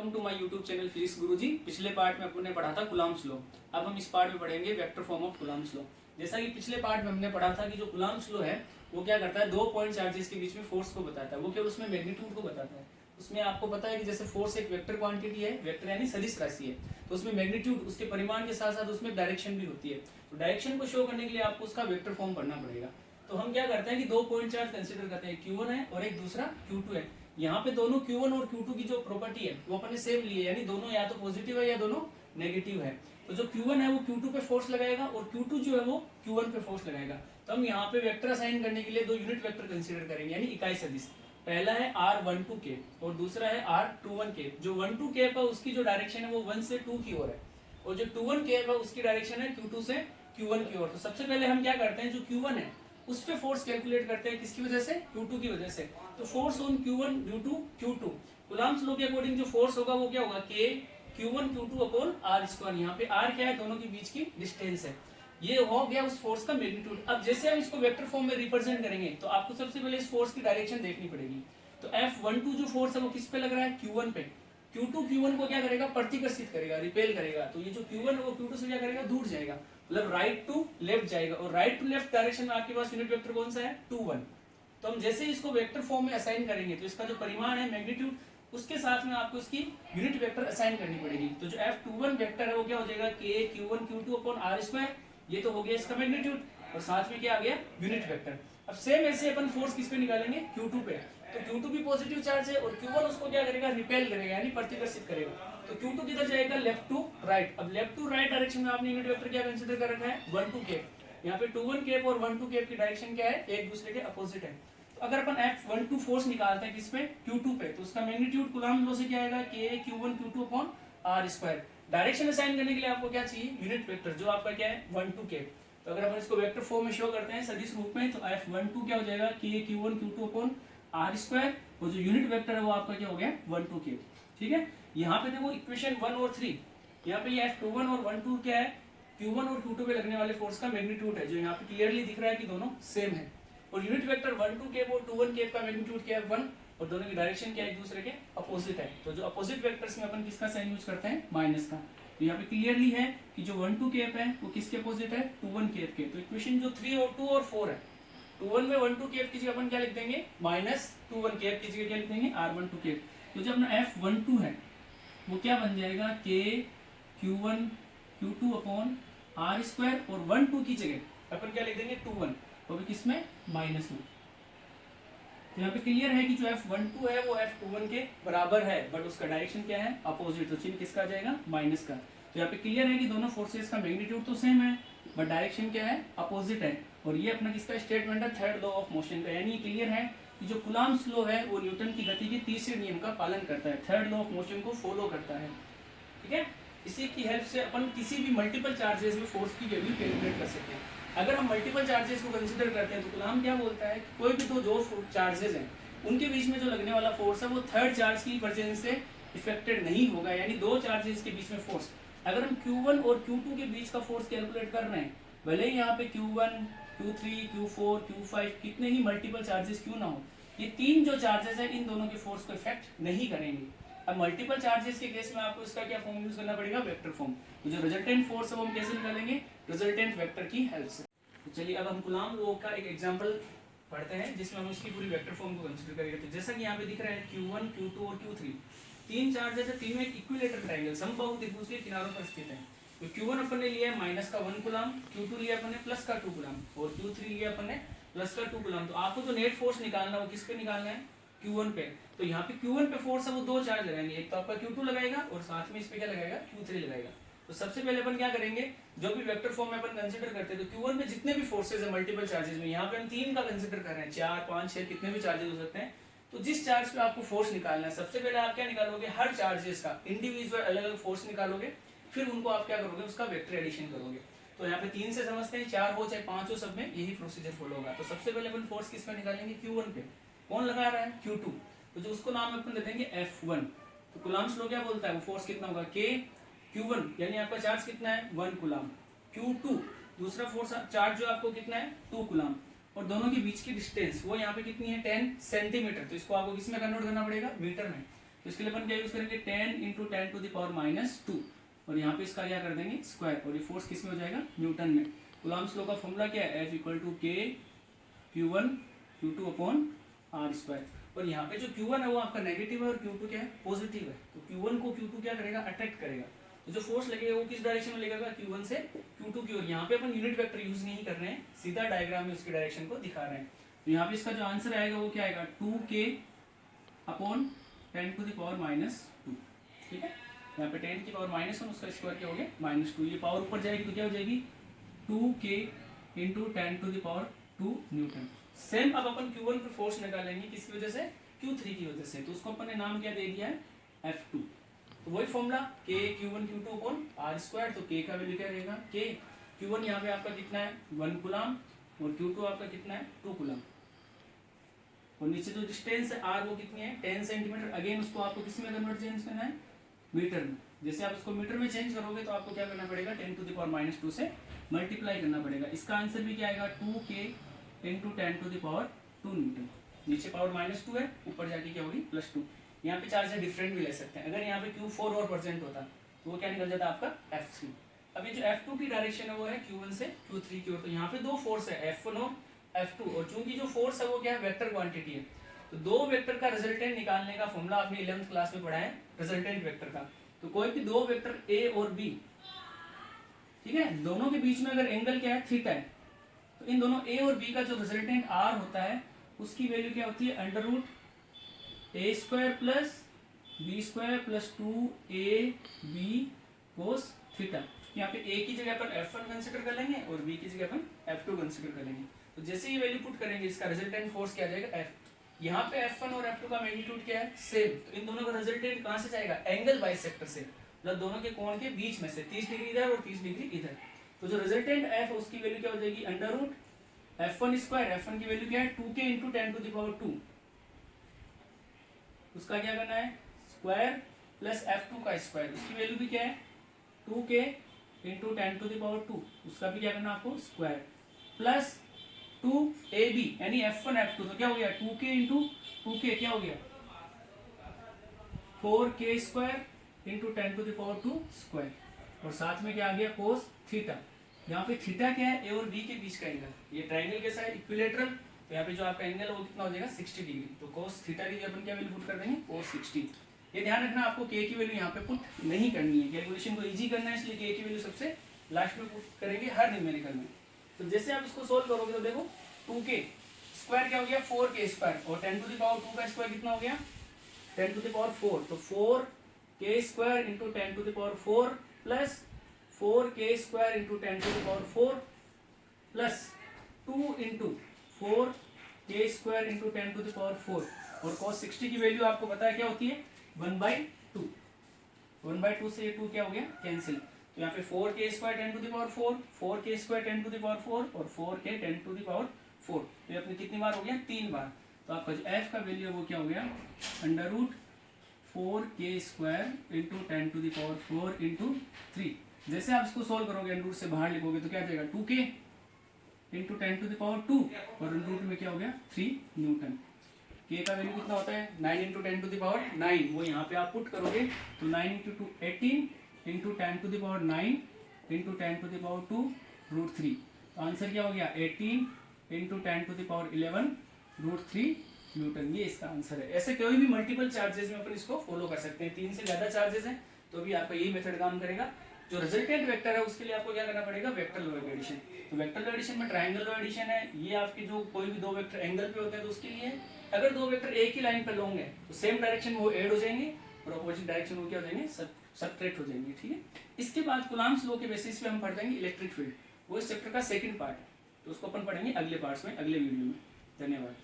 Welcome to my YouTube channel Physics Guruji. पिछले part में अपने पढ़ा था कूलम्ब्स लॉ। अब हम इस पार्ट में पढ़ेंगे vector form of Coulomb's law. जैसा कि पिछले पार्ट में हमने पढ़ा था कि जो कूलम्ब्स लॉ है वो क्या करता है, दो पॉइंट चार्जेस के बीच में फोर्स को बताता है, वो केवल उसमें मैग्नीट्यूड को बताता है। उसमें आपको पता है कि जैसे फोर्स एक वेक्टर क्वांटिटी है, वेक्टर यानी सदिश राशि है, तो उसमें मैग्नीट्यूड उसके परिमाण के साथ साथ उसमें डायरेक्शन भी होती है। तो डायरेक्शन को शो करने के लिए आपको उसका वेक्टर फॉर्म पढ़ना पड़ेगा। तो हम क्या करते हैं कि दो पॉइंट चार्ज कंसिडर करते हैं, Q1 है और एक दूसरा Q2 है। यहाँ पे दोनों Q1 और Q2 की जो प्रॉपर्टी है वो अपने सेम लिए, यानी दोनों या तो पॉजिटिव है या दोनों नेगेटिव है। तो जो Q1 है वो Q2 पे फोर्स लगाएगा और Q2 जो है वो Q1 पे फोर्स लगाएगा। तो हम यहाँ पे वेक्टर असाइन करने के लिए दो यूनिट वेक्टर कंसीडर करेंगे, यानी इकाई सदिश। पहला है R12 के और दूसरा है R21 के। जो 12 के है उसकी जो डायरेक्शन है वो 1 से 2 की ओर है, और जो 21 के है उसकी डायरेक्शन है Q2 से Q1 की ओर। तो सबसे पहले हम क्या करते हैं, जो Q1 है उस पे फोर्स कैलकुलेट करते हैं, किसकी वजह से, Q2 की वजह से। तो force on Q1 due to Q2, Coulomb's law के अकॉर्डिंग जो फोर्स होगा वो क्या होगा, K Q1 Q2 upon R square. यहाँ पे R क्या है, दोनों के बीच की डिस्टेंस है। ये हो गया उस फोर्स का मैग्नीट्यूड। अब जैसे हम इसको वेक्टर फॉर्म में रिप्रेजेंट करेंगे तो आपको सबसे पहले इस फोर्स की डायरेक्शन देखनी पड़ेगी। तो F12 जो फोर्स है वो किस पे लग रहा है, Q1 पे। Q2 Q1 को क्या करेगा, प्रतिकर्षित करेगा, रिपेल करेगा। तो ये जो Q1 है वो Q2 से क्या करेगा, दूर जाएगा, मतलब राइट टू लेफ्ट जाएगा। और राइट टू लेफ्ट डायरेक्शन में आपके पास यूनिट वेक्टर कौन सा है, 2 1। तो हम जैसे इसको वेक्टर फॉर्म में असाइन करेंगे तो इसका जो परिमाण है मैग्नीट्यूड, उसके साथ में आपको इसकी यूनिट वेक्टर असाइन करनी पड़ेगी। तो जो F21 वेक्टर है वो क्या हो जाएगा, K Q1 Q2 upon R square. ये तो हो गया इसका मैग्नीट्यूड, और साथ में क्या आ गया, यूनिट वेक्टर। अब सेम ऐसे अपन फोर्स किस पे निकालेंगे, Q2 पे। तो Q2 भी पॉजिटिव चार्ज है और Q1 उसको क्या करेगा, रिपेल करेगा, यानी प्रतिकर्षित करेगा। तो Q2 किधर जाएगा, लेफ्ट टू राइट। अब लेफ्ट टू राइट डायरेक्शन में आपने यूनिट वेक्टर क्या कंसीडर कर रखा है, 1 2 केप। यहाँ पे 2 1 केप और 1 2 केप की डायरेक्शन क्या है, एक दूसरे के अपोजिट है। तो अगर अपन F12 फोर्स निकालते हैं किस पे, Q2 पे, तो उसका मैग्नीट्यूड कूलम्ब लॉ से क्या आएगा, K Q1 Q2 upon R square. Direction assign करने के लिए आपको क्या चाहिए, यूनिट वेक्टर, जो आपका क्या है, 1 2 केप। तो अगर अपन इसको वेक्टर फॉर्म में शो करते हैं सदिश रूप में, तो F12 क्या हो जाएगा, K Q1 Q2 upon R square, और जो यूनिट वेक्टर है वो आपका क्या हो गया, 1 2 केप। ठीक है, यहाँ पे देखो इक्वेशन 1 और 3, यहाँ पे ये F21 और 1 2 क्या है, Q1 और Q2 पे लगने वाले फोर्स का मैग्नीट्यूड है, जो यहाँ पे क्लियरली दिख रहा है कि दोनों सेम है। और यूनिट वेक्टर 1 2 केप और 2 1 केप का मैग्नीट्यूड क्या है, 1, और दोनों की डायरेक्शन क्या है, एक दूसरे के अपोजिट है। तो जो अपोजिट वेक्टर्स में अपन किसका साइन यूज करते हैं, माइनस का। तो यहाँ पे क्लियरली है कि जो 1 2 केप है वो किसके अपोजिट है, 2 1 केप के। तो इक्वेशन जो 3 और 2 और 4 है, 2 1 में 1 2 केप की जगह अपन क्या लिख देंगे, माइनस 2 1 केप की जगह क्या लिख देंगे, R12 केप। तो जो अपना F12 है वो क्या बन जाएगा, K Q1 Q2 upon R square, और 1 2 की जगह अपन क्या लिख देंगे, 2 1, वो भी किसमें, माइनस में। तो यहाँ पे क्लियर है कि जो F12 है वो F21 के बराबर है, बट उसका डायरेक्शन क्या है, अपोजिट। तो चिन्ह किसका आ जाएगा, माइनस का। तो यहाँ पे क्लियर है कि दोनों फोर्सेस का मैग्नीट्यूड तो सेम है, बट डायरेक्शन क्या है, अपोजिट है। और ये अपना किसका स्टेटमेंट है, थर्ड लॉ ऑफ मोशन का। यानी क्लियर है कि जो कूलम्ब्स लॉ है वो न्यूटन की गति के तीसरे नियम का पालन करता है, थर्ड लॉ ऑफ मोशन को फॉलो करता है। ठीक है, इसी की हेल्प से अपन किसी भी मल्टीपल चार्जेस में फोर्स की वैल्यू कैलकुलेट कर सकते हैं। अगर हम मल्टीपल चार्जेस को कंसीडर करते हैं तो कूलम्ब क्या बोलता है कि कोई भी तो दो चार्जेस हैं उनके बीच में जो लगने वाला फोर्स है वो थर्ड चार्ज की प्रेजेंस से इफेक्टेड नहीं होगा। यानी दो चार्जेस के बीच में फोर्स, अगर हम Q1 और Q2 के बीच का फोर्स कैलकुलेट कर रहे हैं, भले ही यहाँ पे Q1 Q3 Q4 Q5 कितने ही मल्टीपल चार्जेस क्यों ना हो, ये तीन जो चार्जेस है इन दोनों के फोर्स को इफेक्ट नहीं करेंगे। अब मल्टीपल चार्जेस के केस में आपको इसका क्या फॉर्म यूज करना पड़ेगा, वेक्टर फॉर्म। तो जो रिजल्टेंट फोर्स है वो हम कैसे निकालेंगे, रिजल्टेंट वेक्टर की हेल्प से। तो चलिए अब हम कूलम्ब लॉ का एक एग्जांपल पढ़ते हैं जिसमें हम उसकी पूरी वेक्टर फॉर्म को कंसीडर करेंगे। तो जैसा कि यहाँ पे दिख रहा है Q1 Q2 और Q3 तीन चार्जेस है, तीनों एक इक्विलेटरल ट्रायंगल समबाहु त्रिभुज के किनारों पर स्थित है। तो Q1 अपन ने लिया है माइनस का 1 कूलम्ब, Q2 लिया अपन ने प्लस का 2 कूलम्ब, और Q3 लिया अपन ने प्लस का 2 कूलम्ब। तो आपको जो नेट फोर्स निकालना है वो किस पे निकालना है, Q1 पे। तो यहाँ पे Q1 पे फोर्स है वो दो चार्ज लगाएंगे, एक तो आपका Q2 लगाएगा और साथ में इस पे क्या लगाएगा, Q3 लगाएगा। तो सबसे पहले अपन क्या करेंगे, जो भी वेक्टर फॉर्म में अपन कंसीडर करते हैं तो Q1 में जितने भी फोर्सेज है मल्टीपल चार्जेस में, यहाँ पे हम तीन का कंसीडर कर रहे हैं, 4 5 6 कितने भी चार्जेस हो सकते हैं। तो जिस चार्ज पे आपको फोर्स निकालना है सबसे पहले आप क्या निकालोगे, हर चार्जेस का इंडिविजुअल अलग अलग फोर्स निकालोगे, फिर उनको आप क्या करोगे, उसका वेक्टर एडिशन करोगे। तो यहाँ पे 3 से समझते हैं, 4 हो चाहे 5 हो, सब में यही प्रोसीजर फॉलो होगा। तो सबसे पहले अपन फोर्स किस पे निकालेंगे, Q1 पे। कौन लगा रहा है, Q2। तो जो उसको नाम अपन दे देंगे F1। तो कूलम्ब्स लॉ क्या बोलता है, वो फोर्स कितना होगा, K Q1, यानी आपका चार्ज कितना है, 1 कूलम्ब। Q2 दूसरा फोर्स चार्ज जो आपको कितना है, 2 कूलम्ब, और दोनों के बीच की डिस्टेंस वो यहाँ पे कितनी है, 10 सेंटीमीटर। तो इसको आपको किस में कन्वर्ट करना पड़ेगा, मीटर में। तो इसके लिए अपन क्या यूज करेंगे 10 इंटू 10⁻⁻², और यहाँ पे इसका क्या कर देंगे स्क्वायर, और ये फोर्स किस में हो जाएगा न्यूटन में। कूलम्ब्स लॉ का फॉर्मूला क्या है F = K Q1 Q2/r², और यहाँ पे जो Q1 है वो आपका नेगेटिव है और Q2 क्या है पॉजिटिव है, तो Q1 को Q2 क्या करेगा अट्रैक्ट करेगा, तो जो फोर्स लगेगा वो किस डायरेक्शन में लगेगा Q1 से Q2 की ओर। यहाँ पे अपन यूनिट वेक्टर यूज नहीं कर रहे हैं, सीधा डायग्राम में उसकी डायरेक्शन को दिखा रहे हैं। तो यहाँ पे इसका जो आंसर आएगा वो क्या आएगा 2K/10⁻², ठीक है। यहाँ पे 10⁻⁻1 उसका स्क्वायर क्या हो गया -2, ये पावर ऊपर जाएगी तो क्या हो जाएगी 2K × 10⁻², न्यूटन। सेम अब अपन Q1 पे फोर्स निकालेंगे किसकी वजह से Q3 की वजह से, तो उसको अपन ने नाम क्या दे दिया है F2। तो वही फॉर्मूला K Q1 Q2/r², तो K का वैल्यू क्या रहेगा K Q1 यहाँ पे आपका कितना है 1 कूलम, और Q2 आपका कितना है 2 कूलम, और नीचे जो डिस्टेंस है R वो कितनी है 10 सेंटीमीटर। अगेन उसको आपको किस में कन्वर्ट चेंज करना है मीटर में। जैसे आप उसको मीटर में चेंज करोगे तो आपको क्या करना पड़ेगा 10⁻⁻² से मल्टीप्लाई करना पड़ेगा। इसका आंसर भी क्या आएगा 2K × 10⁻² न्यूटन। नीचे पावर -2 है, ऊपर जाके क्या होगी +2। यहाँ पे चार्ज डिफरेंट भी ले सकते हैं, अगर यहाँ पे Q4 और परसेंट होता तो वो क्या निकल जाता आपका F3। अब ये जो F2 की डायरेक्शन है वो है Q1 से Q3 की ओर, तो यहाँ पे दो फोर्स है F1 और F2, और चूंकि जो फोर्स है वो क्या है वेक्टर क्वांटिटी है, तो दो वेक्टर का रिजल्टेंट निकालने का फॉर्मूला आपने 11th क्लास में पढ़ा है रिजल्टेंट वेक्टर का। तो कोई भी दो वेक्टर A और B, ठीक है, दोनों के बीच में अगर एंगल क्या है थीटा है, तो इन दोनों A और B का जो रिजल्टेंट R होता है उसकी वैल्यू क्या होती है √A² + B² + 2AB cos theta. यहाँ पे A की जगह पर F1 कंसीडर कर लेंगे और B की जगह पर F2 कंसीडर कर लेंगे। तो जैसे ये वैल्यू पुट करेंगे इसका रिजल्टेंट फोर्स क्या आ जाएगा F। यहाँ पे F1 और F2 का मैग्नीट्यूड क्या है सेम, तो इन दोनों का रिजल्टेंट कहाँ से जाएगा एंगल बाइसेक्टर से, मतलब दोनों के कोण के बीच में से 30 डिग्री इधर और 30 डिग्री इधर। तो जो रिजल्टेंट F उसकी वैल्यू क्या हो जाएगी √F1²। F1 की वैल्यू क्या है 2K × 10⁻², उसका क्या करना है स्क्वायर प्लस F2 का स्क्वायर, उसकी वैल्यू भी क्या है 2K × 10⁻², उसका भी क्या करना आपको स्क्वायर प्लस 2AB यानी F1 F2, तो क्या हो गया 2K × 2K क्या हो गया 4K² × 10⁻² स्क्वायर, और साथ में क्या आ गया cos थीटा। यहाँ पे थीटा क्या है A और B के बीच का एंगल, ये ट्राइंगल कैसा है इक्विलेटरल, तो यहाँ पे जो आपका एंगल है वो कितना हो जाएगा 60 डिग्री, तो cos थीटा की अपन क्या वैल्यू पुट कर देंगे cos 60। ये ध्यान रखना आपको K की वैल्यू यहाँ पे पुट नहीं करनी है, कैलकुलेशन को इजी करना है, इसलिए K की वैल्यू सबसे लास्ट में पुट करेंगे हर न्यूमेरिकल में। तो जैसे आप इसको सोल्व करोगे तो देखो 2K स्क्वायर क्या हो गया 4K² और 10⁻² का स्क्वायर कितना हो गया 10⁻⁴, तो 4K² × 10⁻⁴ plus 4K² × 10⁻⁴ plus 2 × 4K² × 10⁻⁴, और cos 60 की वैल्यू आपको पता है क्या होती है 1/2। 1/2 से ये 2 क्या हो गया कैंसिल, तो यहाँ पे 4K² 10⁻⁴, 4K² 10⁻⁴ और 4K 10⁻⁴, तो ये अपने कितनी बार हो गया 3 बार। तो आपका जो F का वैल्यू है वो क्या हो गया √4K² × 10⁻⁴ × 3। जैसे आप इसको सोल्व करोगे अंडर रूट से बाहर लिखोगे तो क्या आ जाएगा 2K × 10⁻², और अंडर रूट में क्या हो गया 3 न्यूटन। K का वैल्यू कितना होता है 9 × 10⁹, वो यहाँ पे आप पुट करोगे तो 9 × 2 18 × 10⁹ × 10⁻²√3, तो आंसर क्या हो गया 18 × 10⁻11 √3 न्यूटन, ये इसका आंसर है। ऐसे कोई भी मल्टीपल चार्जेस में अपन इसको फॉलो कर सकते हैं, 3 से ज्यादा चार्जेस हैं तो भी आपका यही मेथड काम करेगा। जो रिजल्टेंट वेक्टर है उसके लिए आपको क्या करना पड़ेगा वेक्टर लॉ एडिशन। तो वेक्टर लॉ एडिशन में ट्रायंगल लॉ एडिशन है, ये आपके जो कोई भी दो वेक्टर एंगल पे होते हैं तो उसके लिए अगर दो वेक्टर एक ही लाइन पे होंगे तो सेम डायरेक्शन में वो ऐड हो जाएंगे और अपोजिट डायरेक्शन में क्या हो जाएंगे सबट्रैक्ट हो जाएंगे, ठीक है। इसके बाद कूलम्ब्स लॉ के बेसिस पे हम पढ़ देंगे इलेक्ट्रिक फील्ड, वो इस चैप्टर का सेकंड पार्ट है, तो उसको अपन पढ़ेंगे अगले पार्ट्स में अगले वीडियो में। धन्यवाद।